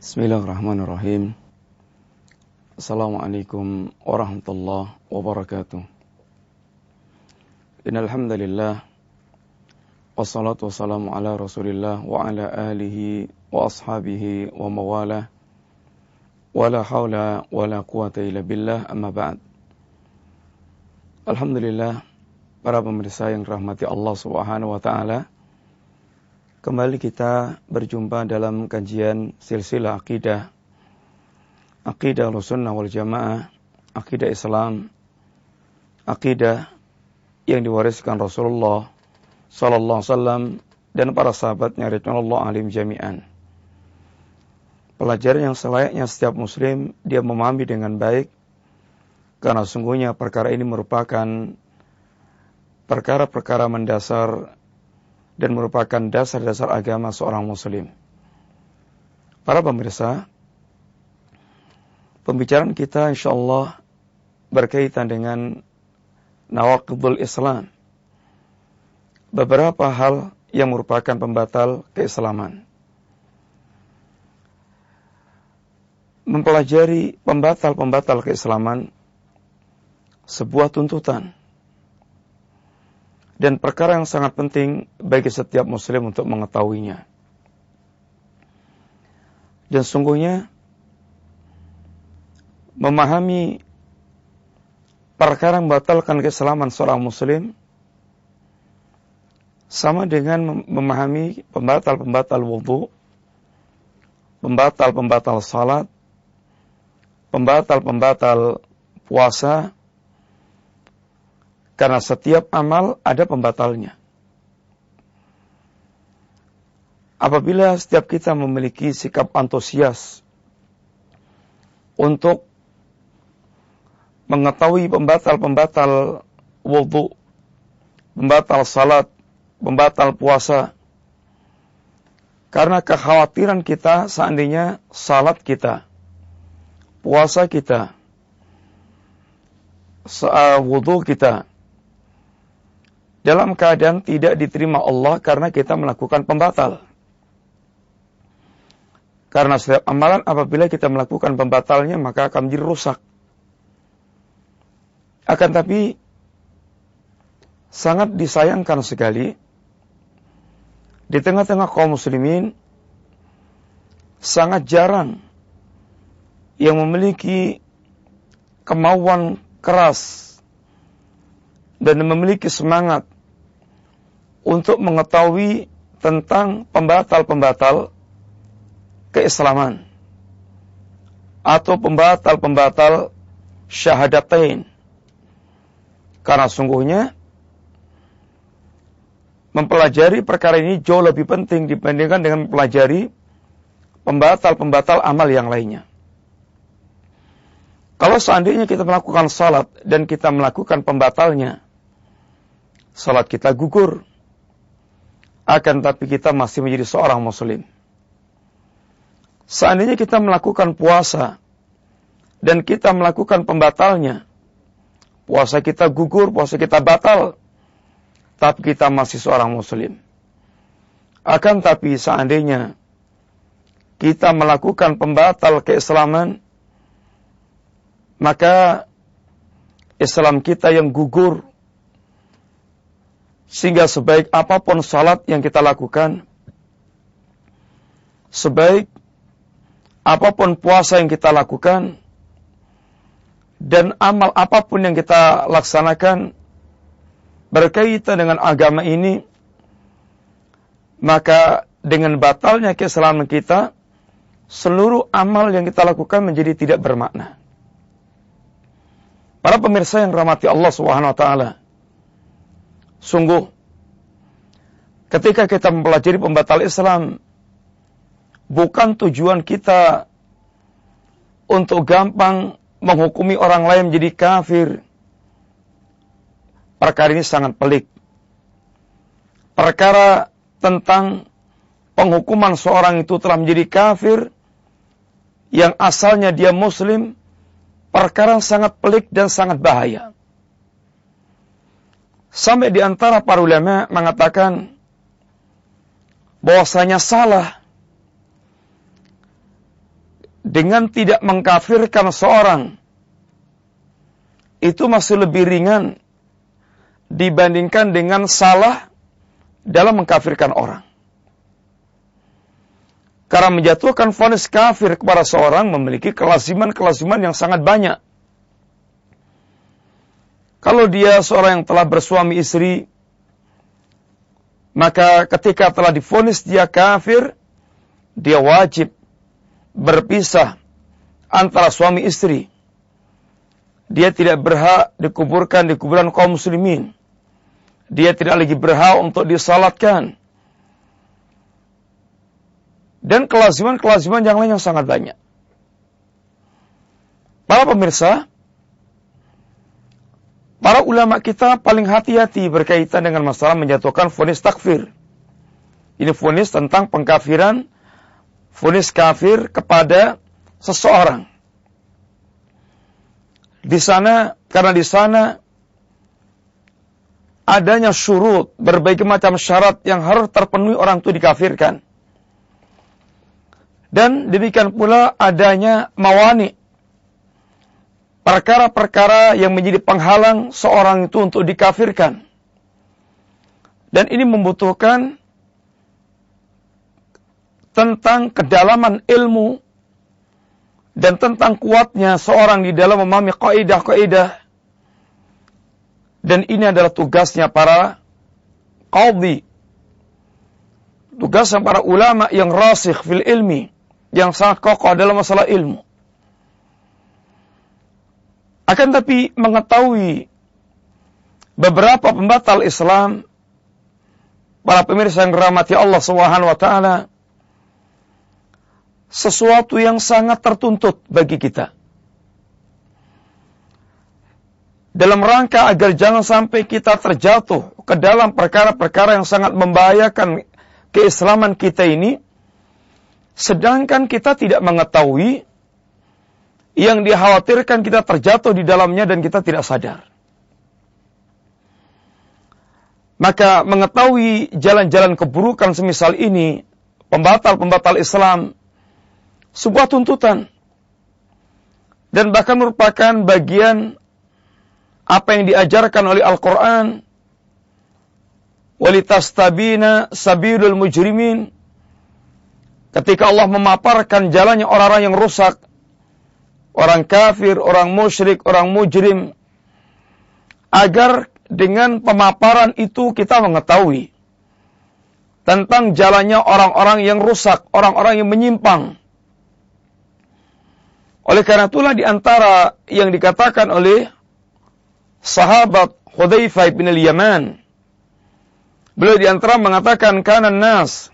Bismillahirrahmanirrahim. Assalamualaikum warahmatullahi wabarakatuh. Innal hamdalillah wassalatu wassalamu ala Rasulillah wa ala alihi wa ashabihi wa mawalah. Wala haula wala quwata illa billah, amma ba'd. Alhamdulillah, para pemirsa yang rahmati Allah Subhanahu wa taala. Kembali kita berjumpa dalam kajian silsilah akidah Ahlussunnah wal Jamaah, akidah Islam, akidah yang diwariskan Rasulullah sallallahu alaihi wasallam dan para sahabatnya radhiyallahu anhum jami'an. Pelajaran yang selayaknya setiap muslim dia memahami dengan baik, karena sungguhnya perkara ini merupakan perkara-perkara mendasar dan merupakan dasar-dasar agama seorang muslim. Para pemirsa, pembicaraan kita insyaallah berkaitan dengan nawaqidul Islam. Beberapa hal yang merupakan pembatal keislaman. Mempelajari pembatal-pembatal keislaman sebuah tuntutan dan perkara yang sangat penting bagi setiap muslim untuk mengetahuinya. Dan sungguhnya memahami perkara yang membatalkan keislaman seorang muslim sama dengan memahami pembatal-pembatal wudu, pembatal-pembatal salat, pembatal-pembatal puasa. Karena setiap amal ada pembatalnya. Apabila setiap kita memiliki sikap antusias untuk mengetahui pembatal-pembatal wudu, pembatal salat, pembatal puasa, karena kekhawatiran kita seandainya salat kita, puasa kita, wudu kita dalam keadaan tidak diterima Allah karena kita melakukan pembatal. Karena setiap amalan apabila kita melakukan pembatalnya maka akan menjadi rusak. Akan tapi sangat disayangkan sekali di tengah-tengah kaum muslimin sangat jarang yang memiliki kemauan keras dan memiliki semangat untuk mengetahui tentang pembatal-pembatal keislaman atau pembatal-pembatal syahadatain. Karena sungguhnya mempelajari perkara ini jauh lebih penting dibandingkan dengan mempelajari pembatal-pembatal amal yang lainnya. Kalau seandainya kita melakukan salat dan kita melakukan pembatalnya, salat kita gugur. Akan tapi kita masih menjadi seorang muslim. Seandainya kita melakukan puasa dan kita melakukan pembatalnya, puasa kita gugur, puasa kita batal, tapi kita masih seorang muslim. Akan tapi seandainya kita melakukan pembatal keislaman, maka Islam kita yang gugur, sehingga sebaik apapun salat yang kita lakukan, sebaik apapun puasa yang kita lakukan, dan amal apapun yang kita laksanakan berkaitan dengan agama ini, maka dengan batalnya keislaman kita, seluruh amal yang kita lakukan menjadi tidak bermakna. Para pemirsa yang rahmati Allah Subhanahu wa taala, sungguh ketika kita mempelajari pembatal Islam, bukan tujuan kita untuk gampang menghukumi orang lain menjadi kafir. Perkara ini sangat pelik. Perkara tentang penghukuman seorang itu telah menjadi kafir yang asalnya dia muslim, perkara sangat pelik dan sangat bahaya. Sampai di antara para ulama mengatakan bahwasanya salah dengan tidak mengkafirkan seorang itu masih lebih ringan dibandingkan dengan salah dalam mengkafirkan orang. Karena menjatuhkan vonis kafir kepada seorang memiliki kelaziman-kelaziman yang sangat banyak. Kalau dia seorang yang telah bersuami istri, maka ketika telah divonis dia kafir, dia wajib berpisah antara suami istri. Dia tidak berhak dikuburkan di kuburan kaum muslimin. Dia tidak lagi berhak untuk disalatkan. Dan kelaziman-kelaziman yang lain yang sangat banyak. Para pemirsa, para ulama kita paling hati-hati berkaitan dengan masalah menjatuhkan vonis takfir. Ini vonis tentang pengkafiran, vonis kafir kepada seseorang. Karena di sana adanya syurut, berbagai macam syarat yang harus terpenuhi orang itu dikafirkan. Dan demikian pula adanya mawani, perkara-perkara yang menjadi penghalang seorang itu untuk dikafirkan. Dan ini membutuhkan tentang kedalaman ilmu dan tentang kuatnya seorang di dalam memahami kaidah-kaidah. Dan ini adalah tugasnya para qadhi, tugasnya para ulama yang rasikh fil ilmi, yang sangat kokoh dalam masalah ilmu. Akan tapi mengetahui beberapa pembatal Islam, para pemirsa yang dirahmati Allah Subhanahu wa taala, sesuatu yang sangat tertuntut bagi kita. Dalam rangka agar jangan sampai kita terjatuh ke dalam perkara-perkara yang sangat membahayakan keislaman kita ini, sedangkan kita tidak mengetahui yang dikhawatirkan kita terjatuh di dalamnya dan kita tidak sadar. Maka mengetahui jalan-jalan keburukan semisal ini, pembatal-pembatal Islam, sebuah tuntutan. Dan bahkan merupakan bagian apa yang diajarkan oleh Al-Quran. Walitastabina sabilul mujrimin. Ketika Allah memaparkan jalannya orang-orang yang rusak, orang kafir, orang musyrik, orang mujrim, agar dengan pemaparan itu kita mengetahui tentang jalannya orang-orang yang rusak, orang-orang yang menyimpang. Oleh karena itulah di antara yang dikatakan oleh sahabat Hudzaifah bin al-Yaman, beliau di antara mengatakan, kana nas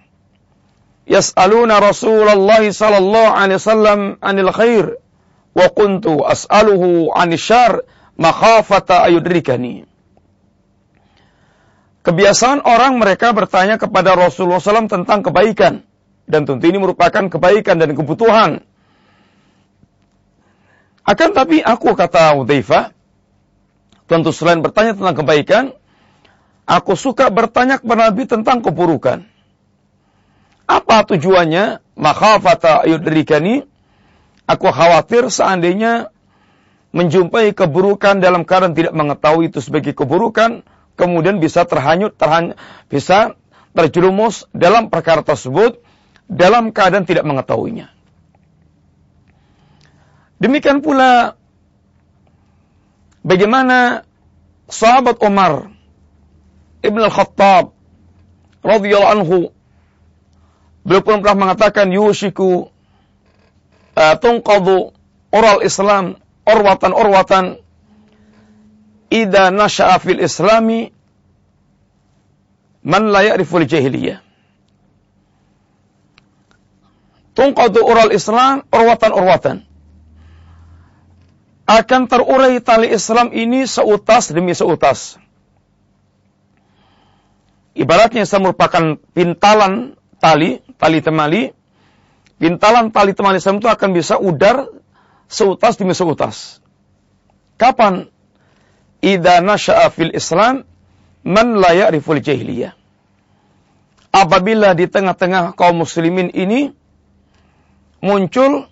yas'aluna Rasulullah sallallahu alaihi wasallam anil khair wa kuntu as'aluhu 'anil syarr makhafata ayudrikani. Kebiasaan orang mereka bertanya kepada Rasulullah SAW tentang kebaikan, dan tentu ini merupakan kebaikan dan kebutuhan. Akan tapi aku, kata Hudzaifah, tentu selain bertanya tentang kebaikan, aku suka bertanya kepada Nabi tentang keburukan. Apa tujuannya? Makhafata ayudrikani. Aku khawatir seandainya menjumpai keburukan dalam keadaan tidak mengetahui itu sebagai keburukan, kemudian bisa bisa terjerumus dalam perkara tersebut dalam keadaan tidak mengetahuinya. Demikian pula bagaimana sahabat Umar Ibn al-Khattab radhiyallahu anhu, beliau pun pernah mengatakan, yushiku tunqadu ural Islam urwatan idza nasha'a fil islami man la ya'riful jahiliyah. Tunqadu ural Islam urwatan. Akan terurai tali Islam ini seutas demi seutas. Ibaratnya merupakan pintalan tali temali. Pintalan tali temali Islam itu akan bisa udar seutas demi seutas. Kapan? Idza nasha'a fil Islam man la ya'riful jahiliyah. Apabila di tengah-tengah kaum muslimin ini muncul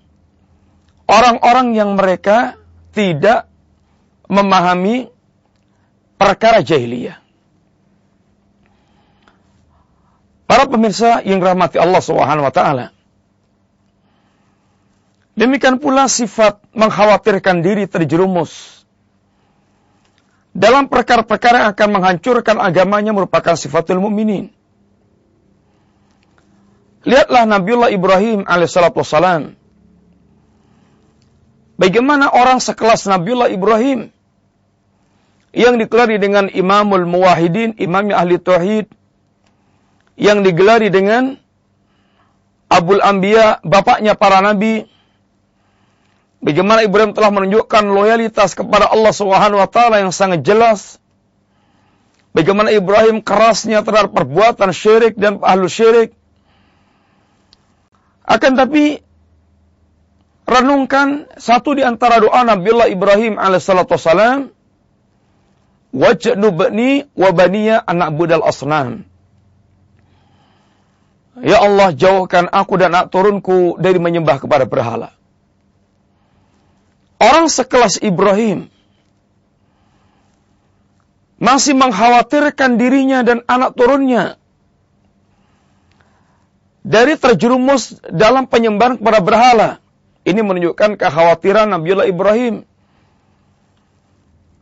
orang-orang yang mereka tidak memahami perkara jahiliyah. Para pemirsa yang dirahmati Allah Subhanahu wa taala. Demikian pula sifat mengkhawatirkan diri terjerumus dalam perkara-perkara yang akan menghancurkan agamanya merupakan sifatul mukminin. Lihatlah Nabiullah Ibrahim alaihissalatu wassalam. Bagaimana orang sekelas Nabiullah Ibrahim yang digelari dengan Imamul Muwahhidin, Imam Ahli Tauhid, yang digelari dengan Abul Anbiya, bapaknya para nabi. Bagaimana Ibrahim telah menunjukkan loyalitas kepada Allah Subhanahu wa taala yang sangat jelas. Bagaimana Ibrahim kerasnya terhadap perbuatan syirik dan ahlu syirik. Akan tapi renungkan satu di antara doa Nabiullah Ibrahim alaihissalatu wassalam, wajnubni wa baniya an na'budal asnam. Ya Allah, jauhkan aku dan anak turunku dari menyembah kepada berhala. Orang sekelas Ibrahim masih mengkhawatirkan dirinya dan anak turunnya dari terjerumus dalam penyembahan kepada berhala. Ini menunjukkan kekhawatiran Nabiullah Ibrahim.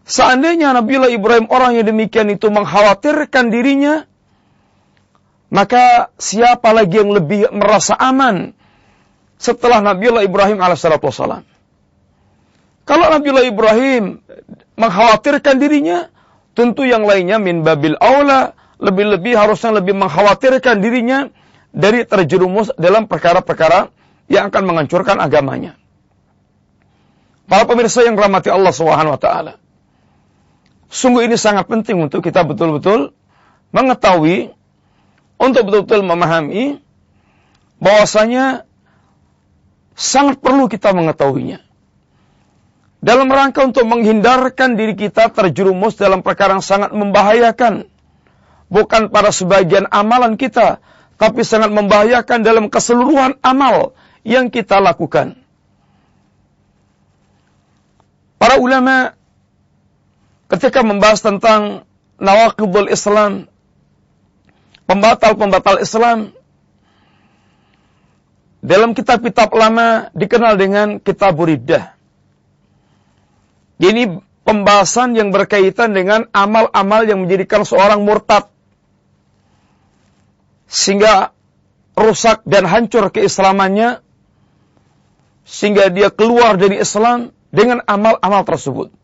Seandainya Nabiullah Ibrahim orang yang demikian itu mengkhawatirkan dirinya, maka siapa lagi yang lebih merasa aman setelah Nabiullah Ibrahim alaihissalatu wassalam? Kalau Nabiullah Ibrahim mengkhawatirkan dirinya, tentu yang lainnya min babil aula, lebih-lebih harusnya lebih mengkhawatirkan dirinya dari terjerumus dalam perkara-perkara yang akan menghancurkan agamanya. Para pemirsa yang dirahmati Allah Subhanahu wa taala. Sungguh ini sangat penting untuk kita betul-betul mengetahui, untuk betul-betul memahami bahwasanya sangat perlu kita mengetahuinya. Dalam rangka untuk menghindarkan diri kita terjerumus dalam perkara yang sangat membahayakan. Bukan pada sebagian amalan kita, tapi sangat membahayakan dalam keseluruhan amal yang kita lakukan. Para ulama ketika membahas tentang nawaqidul Islam, pembatal-pembatal Islam, dalam kitab-kitab lama dikenal dengan Kitabur Riddah. Ini pembahasan yang berkaitan dengan amal-amal yang menjadikan seorang murtad, sehingga rusak dan hancur keislamannya, sehingga dia keluar dari Islam dengan amal-amal tersebut.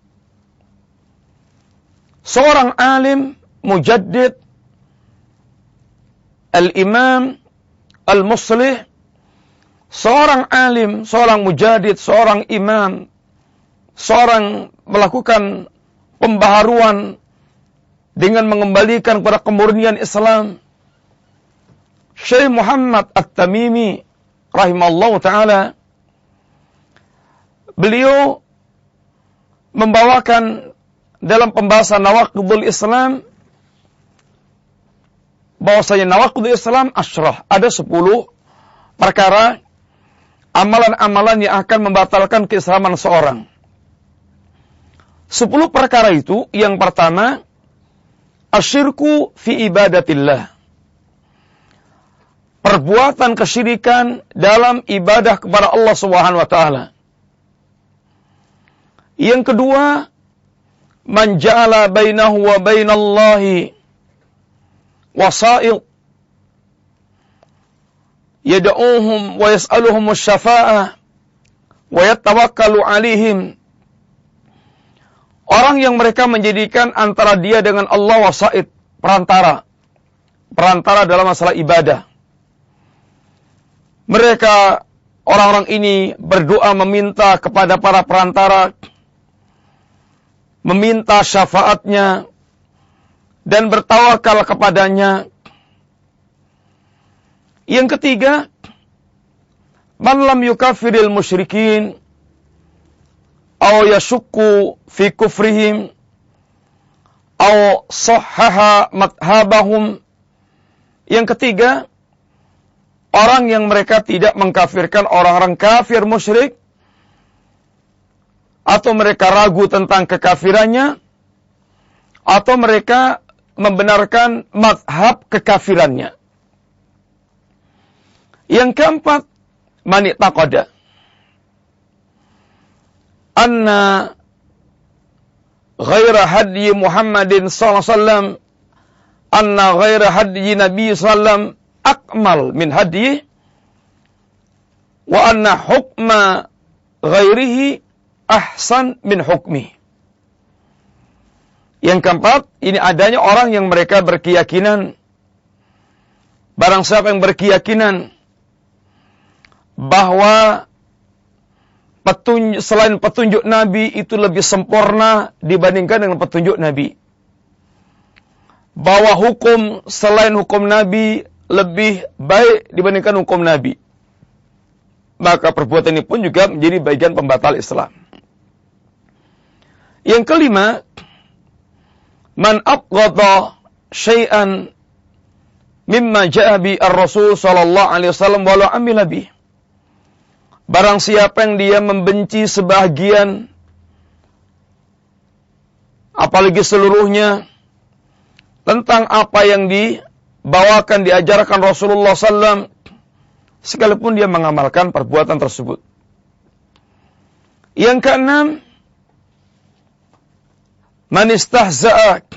Seorang alim, mujaddid, al-imam, al-muslih, seorang alim, seorang mujaddid, seorang imam, seorang melakukan pembaharuan dengan mengembalikan kepada kemurnian Islam. Syekh Muhammad At-Tamimi rahimallahu ta'ala, beliau membawakan dalam pembahasan nawaqidul Islam bahwasanya nawaqidul Islam asyrah, ada 10 perkara amalan-amalan yang akan membatalkan keislaman seorang. 10 perkara itu, yang pertama, asyirku fi ibadatillah. Perbuatan kesyirikan dalam ibadah kepada Allah Subhanahu wa taala. Yang kedua, man ja'ala bainahu wa bainallahi wasa'il yad'uuhum wa yas'aluhum asy-syafa'ah wa yatawakkalu 'alaihim. Orang yang mereka menjadikan antara dia dengan Allah wasa'id, perantara dalam masalah ibadah. Mereka, orang-orang ini berdoa meminta kepada para perantara, meminta syafaatnya, dan bertawakal kepadanya. Yang ketiga, man lam yukafiril musyrikin aw yashukku fi kufrihim aw sahhaha madhhabahum. Yang ketiga, orang yang mereka tidak mengkafirkan orang-orang kafir musyrik, atau mereka ragu tentang kekafirannya, atau mereka membenarkan mazhab kekafirannya. Yang keempat, man i'taqada anna ghaira hadyi Muhammadin sallallahu alaihi wasallam, anna ghaira hadyi Nabi sallallahu alaihi wasallam akmal min hadyi, wa anna hukma ghairihi ahsan min hukmi. Yang keempat, ini adanya orang yang mereka berkeyakinan, barang siapa yang berkeyakinan bahwa selain petunjuk Nabi itu lebih sempurna dibandingkan dengan petunjuk Nabi, bahwa hukum selain hukum Nabi lebih baik dibandingkan hukum Nabi, maka perbuatan ini pun juga menjadi bagian pembatal Islam. Yang kelima, man abghadha syai'an mimma ja'a bi ar-rasul sallallahu alaihi wasallam wa la amila bih. Barang siapa yang dia membenci sebahagian, apalagi seluruhnya, tentang apa yang dibawakan, diajarkan Rasulullah SAW, sekalipun dia mengamalkan perbuatan tersebut. Yang keenam, man istahza'a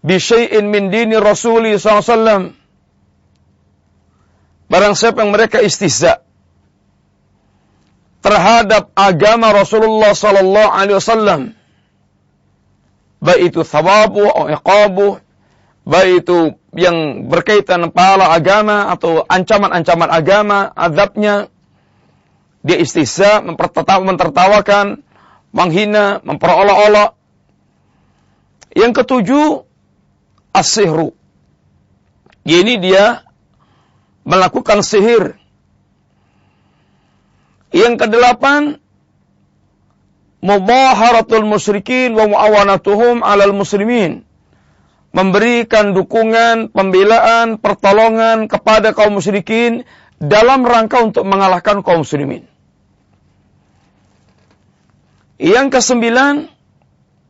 bi syai'in min dini Rasulullah SAW. Barang siapa yang mereka istihza terhadap agama Rasulullah sallallahu alaihi wasallam, baik itu thawabu atau iqabu, baik itu yang berkaitan pahala agama atau ancaman-ancaman agama, azabnya, dia istihza, mentertawakan, menghina, memperolok-olok. Yang ketujuh, as-sihru. Ini dia melakukan sihir. Yang kedelapan, mudaharatul musyrikin wa muawanatuhum 'alal muslimin. Memberikan dukungan, pembelaan, pertolongan kepada kaum musyrikin dalam rangka untuk mengalahkan kaum muslimin. Yang kesembilan,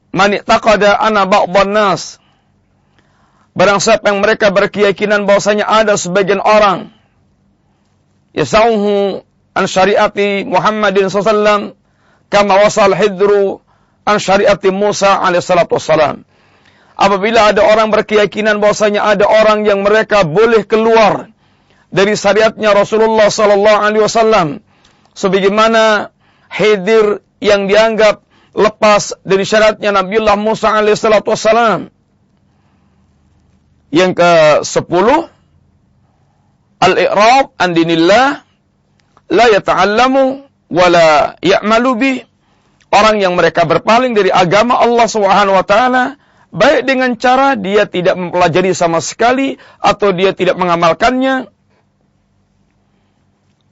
man i'taqada anna ba'dhan nas. Barang siapa yang mereka berkeyakinan bahwasanya ada sebagian orang yasauhu an syariati Muhammadin SAW kama wasal hidru an syariati Musa alaihissalatu wassalam. Apabila ada orang berkeyakinan bahwasanya ada orang yang mereka boleh keluar dari syariatnya Rasulullah sallallahu alaihi wasallam, sebagaimana Khidir yang dianggap lepas dari syariatnya Nabiullah Musa alaihissalatu wassalam. Yang ke-10, al-i'rab an dinillah la yata'allamu wa la ya'malu bih. Orang yang mereka berpaling dari agama Allah Subhanahu wa taala, baik dengan cara dia tidak mempelajari sama sekali atau dia tidak mengamalkannya.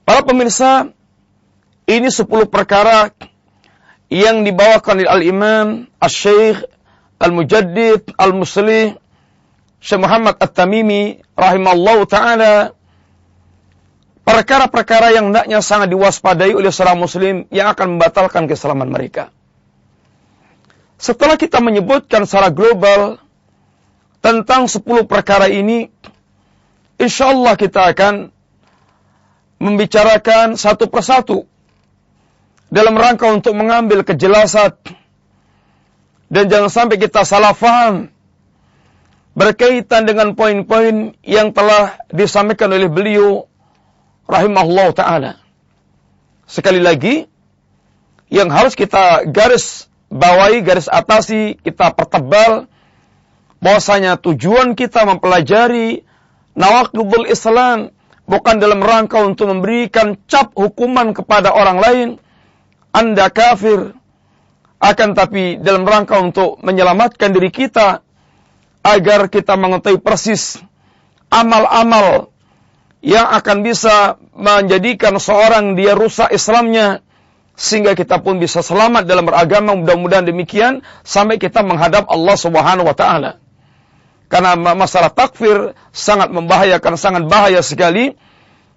Para pemirsa, ini 10 perkara yang dibawakan oleh Al-Imam Asy-Syaikh Al-Mujaddid Al-Muslih Syekh Muhammad At-Tamimi rahimallahu taala. Perkara-perkara yang hendaknya sangat diwaspadai oleh seorang muslim yang akan membatalkan keislaman mereka. Setelah kita menyebutkan secara global tentang 10 perkara ini, insyaallah kita akan membicarakan satu persatu dalam rangka untuk mengambil kejelasan dan jangan sampai kita salah faham berkaitan dengan poin-poin yang telah disampaikan oleh beliau rahimahullah ta'ala. Sekali lagi, yang harus kita garis bawahi, garis atasi, kita pertebal, bahwasanya tujuan kita mempelajari nawaqidul Islam bukan dalam rangka untuk memberikan cap hukuman kepada orang lain, Anda kafir, akan tapi dalam rangka untuk menyelamatkan diri kita, agar kita mengetahui persis amal-amal yang akan bisa menjadikan seorang dia rusak Islamnya, sehingga kita pun bisa selamat dalam beragama. Mudah-mudahan demikian sampai kita menghadap Allah Subhanahu wa taala. Karena masalah takfir sangat membahayakan, sangat bahaya sekali.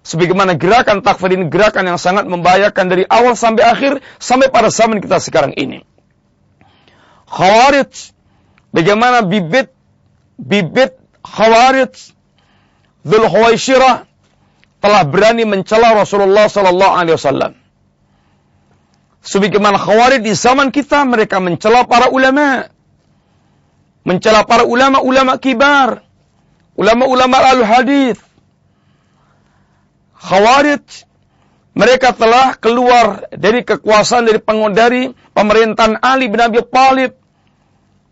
Sebagaimana gerakan takfir ini gerakan yang sangat membahayakan dari awal sampai akhir, sampai pada zaman kita sekarang ini. Khawarij, bagaimana bibit Khawarij Dzul Khuwaisirah telah berani mencela Rasulullah sallallahu alaihi wasallam. Sebagaimana Khawarij di zaman kita, mereka mencela para ulama. Mencela para ulama-ulama kibar, ulama-ulama al-hadis. Khawarij, mereka telah keluar dari kekuasaan dari pemerintahan Ali bin Abi Thalib.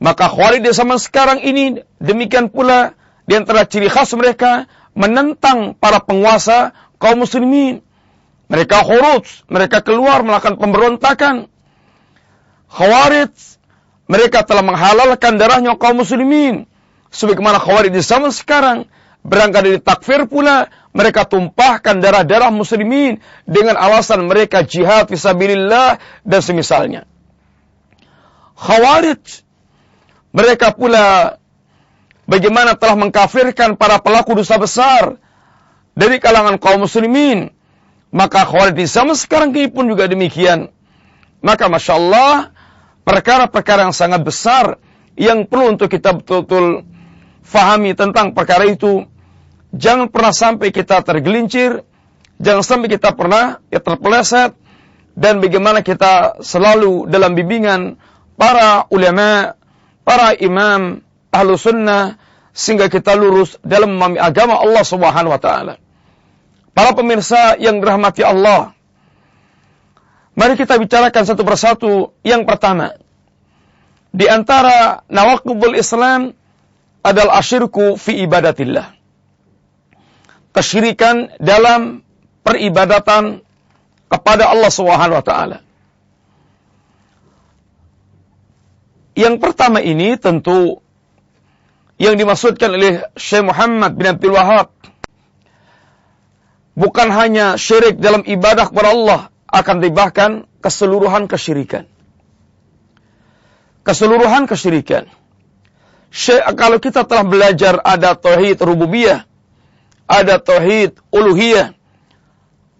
Maka Khawarij di zaman sekarang ini, demikian pula di antara ciri khas mereka, menentang para penguasa kaum muslimin. Mereka khuruj, mereka keluar melakukan pemberontakan. Khawarij, mereka telah menghalalkan darahnya kaum muslimin. Sebagaimana Khawarij di zaman sekarang, berangkat dari takfir pula, mereka tumpahkan darah-darah muslimin dengan alasan mereka jihad fisabilillah dan semisalnya. Khawarij, mereka pula bagaimana telah mengkafirkan para pelaku dosa besar dari kalangan kaum muslimin. Maka Khawarij di zaman sekarang ini pun juga demikian. Maka Masya Allah, perkara-perkara yang sangat besar yang perlu untuk kita betul-betul fahami tentang perkara itu. Jangan pernah sampai kita tergelincir, jangan sampai kita pernah terpeleset, dan bagaimana kita selalu dalam bimbingan para ulama, para imam, ahlu sunnah, sehingga kita lurus dalam memahami agama Allah Subhanahu wa ta'ala. Para pemirsa yang dirahmati Allah, mari kita bicarakan satu persatu. Yang pertama, di antara nawaqidul Islam adalah asyirku fi ibadatillah. Kesyirikan dalam peribadatan kepada Allah Subhanahu wa ta'ala. Yang pertama ini tentu yang dimaksudkan oleh Syekh Muhammad bin Abdul Wahab bukan hanya syirik dalam ibadah kepada Allah, akan bahkan keseluruhan kesyirikan. Keseluruhan kesyirikan. Kalau kita telah belajar ada tauhid rububiyah, ada tauhid uluhiyah,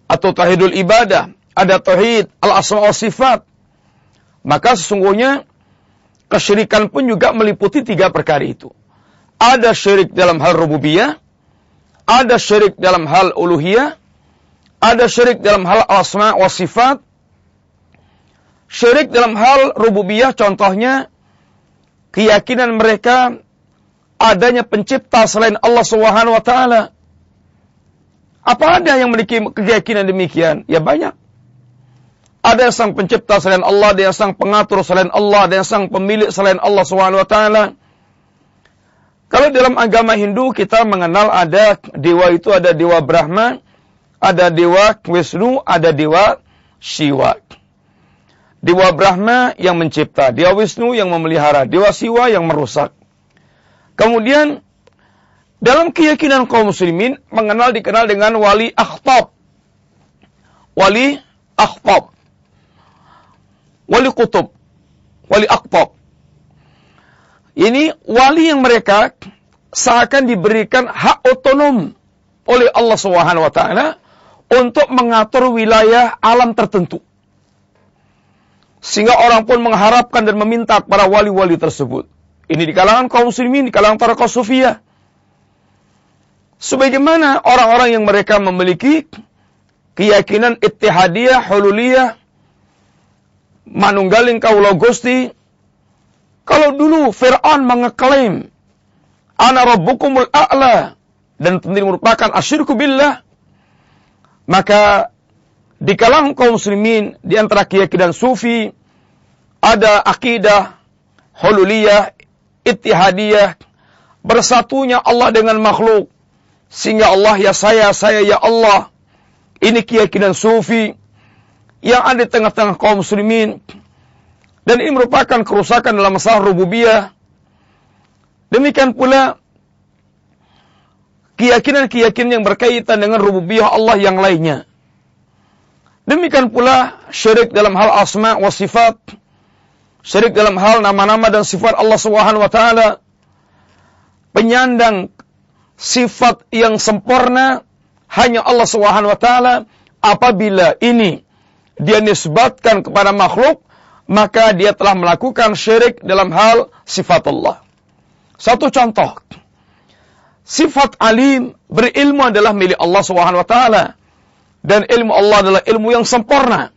atau tauhidul ibadah, ada tauhid al-asma wa sifat, maka sesungguhnya kesyirikan pun juga meliputi 3 perkara itu. Ada syirik dalam hal rububiyah, ada syirik dalam hal uluhiyah, ada syirik dalam hal asma wa sifat. Syirik dalam hal rububiyah contohnya keyakinan mereka adanya pencipta selain Allah Subhanahu wa taala. Apa ada yang memiliki keyakinan demikian? Ya banyak. Ada yang sang pencipta selain Allah, ada yang sang pengatur selain Allah, ada yang sang pemilik selain Allah Subhanahu wa taala. Kalau dalam agama Hindu kita mengenal ada dewa itu, ada dewa Brahma, ada dewa Wisnu, ada dewa Shiva. Dewa Brahma yang mencipta, dewa Wisnu yang memelihara, dewa Shiva yang merusak. Kemudian dalam keyakinan kaum muslimin dikenal dengan wali akhtab. Wali akhtab. Wali kutub. Wali akhtab. Ini wali yang mereka seakan diberikan hak otonom oleh Allah Subhanahu wa taala untuk mengatur wilayah alam tertentu. Sehingga orang pun mengharapkan dan meminta para wali-wali tersebut. Ini di kalangan kaum muslimin, di kalangan para sufiyah. Sebagaimana orang-orang yang mereka memiliki keyakinan ittihadiyah, hululiyah, manunggaling kaula Gusti. Kalau dulu Fir'aun mengeklaim ana rabbukumul a'la dan tentu merupakan asyirku billah, maka di kalangan kaum muslimin di antara keyakinan sufi ada akidah hululiyah, ittihadiyah, bersatunya Allah dengan makhluk sehingga Allah ya saya ya Allah. Ini keyakinan sufi yang ada di tengah-tengah kaum muslimin. Dan ini merupakan kerusakan dalam masalah rububiyah. Demikian pula keyakinan-keyakinan yang berkaitan dengan rububiyah Allah yang lainnya. Demikian pula syirik dalam hal asma wa sifat. Syirik dalam hal nama-nama dan sifat Allah Subhanahu wa taala. Penyandang sifat yang sempurna hanya Allah Subhanahu wa taala. Apabila ini dia nisbatkan kepada makhluk, maka dia telah melakukan syirik dalam hal sifat Allah. Satu contoh, sifat alim, berilmu adalah milik Allah Subhanahu wa taala, dan ilmu Allah adalah ilmu yang sempurna,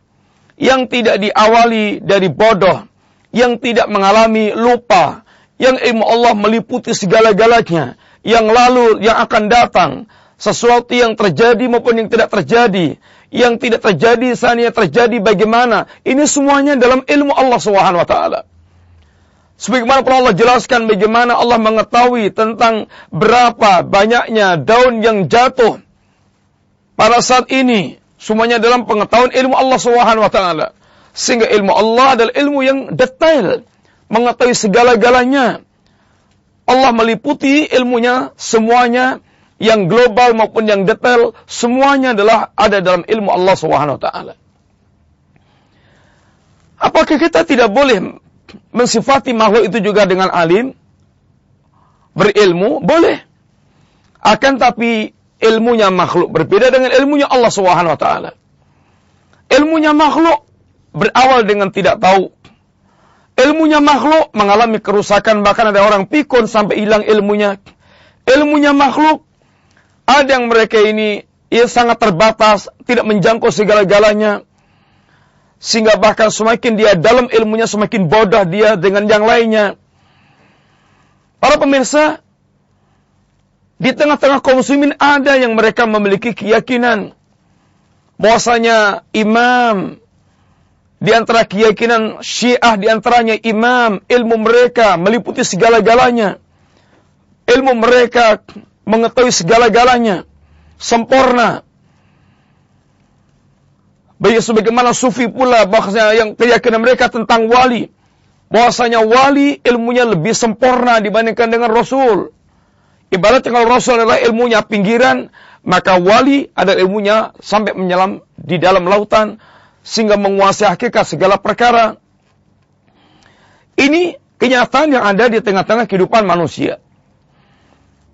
yang tidak diawali dari bodoh, yang tidak mengalami lupa, yang ilmu Allah meliputi segala-galanya, yang lalu, yang akan datang, sesuatu yang terjadi maupun yang tidak terjadi, yang tidak terjadi seandainya terjadi bagaimana, ini semuanya dalam ilmu Allah Subhanahu wa taala. Sebagaimana pun Allah jelaskan bagaimana Allah mengetahui tentang berapa banyaknya daun yang jatuh pada saat ini, semuanya dalam pengetahuan ilmu Allah Subhanahu wa taala. Sehingga ilmu Allah adalah ilmu yang detail, mengetahui segala-galanya. Allah meliputi ilmunya semuanya, yang global maupun yang detail, semuanya adalah ada dalam ilmu Allah Subhanahu wa taala. Apakah kita tidak boleh mensifati makhluk itu juga dengan alim, berilmu? Boleh. Akan tapi ilmunya makhluk berbeda dengan ilmunya Allah Subhanahu wa taala. Ilmunya makhluk berawal dengan tidak tahu. Ilmunya makhluk mengalami kerusakan, bahkan ada orang pikun sampai hilang ilmunya. Ilmunya makhluk, ada yang mereka ini sangat terbatas, tidak menjangkau segala-galanya, sehingga bahkan semakin dia dalam ilmunya, semakin bodoh dia dengan yang lainnya. Para pemirsa, di tengah-tengah kaum muslimin ada yang mereka memiliki keyakinan bahwasanya imam, di antara keyakinan Syiah, di antaranya imam, ilmu mereka meliputi segala-galanya. Ilmu mereka mengetahui segala-galanya, sempurna. Sebagaimana sufi pula, bahwasanya yang keyakinan mereka tentang wali, bahwasanya wali ilmunya lebih sempurna dibandingkan dengan Rasul. Ibaratnya kalau Rasul adalah ilmunya pinggiran, maka wali adalah ilmunya sampai menyelam di dalam lautan, sehingga menguasai hakikat segala perkara. Ini kenyataan yang ada di tengah-tengah kehidupan manusia.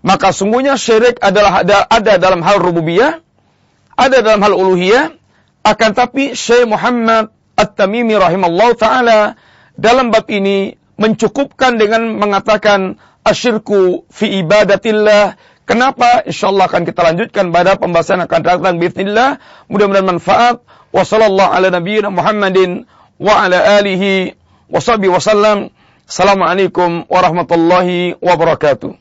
Maka sungguhnya syirik adalah ada dalam hal rububiyah, ada dalam hal uluhiyah. Akan tapi Syekh Muhammad At-Tamimi rahimallahu ta'ala dalam bab ini mencukupkan dengan mengatakan asyirku fi ibadatillah. Kenapa? InsyaAllah akan kita lanjutkan pada pembahasan akan datang bismillah. Mudah-mudahan manfaat. Wa sallallahu ala nabiyyina Muhammadin wa ala alihi wa sahbihi wa sallam. Assalamualaikum warahmatullahi wabarakatuh.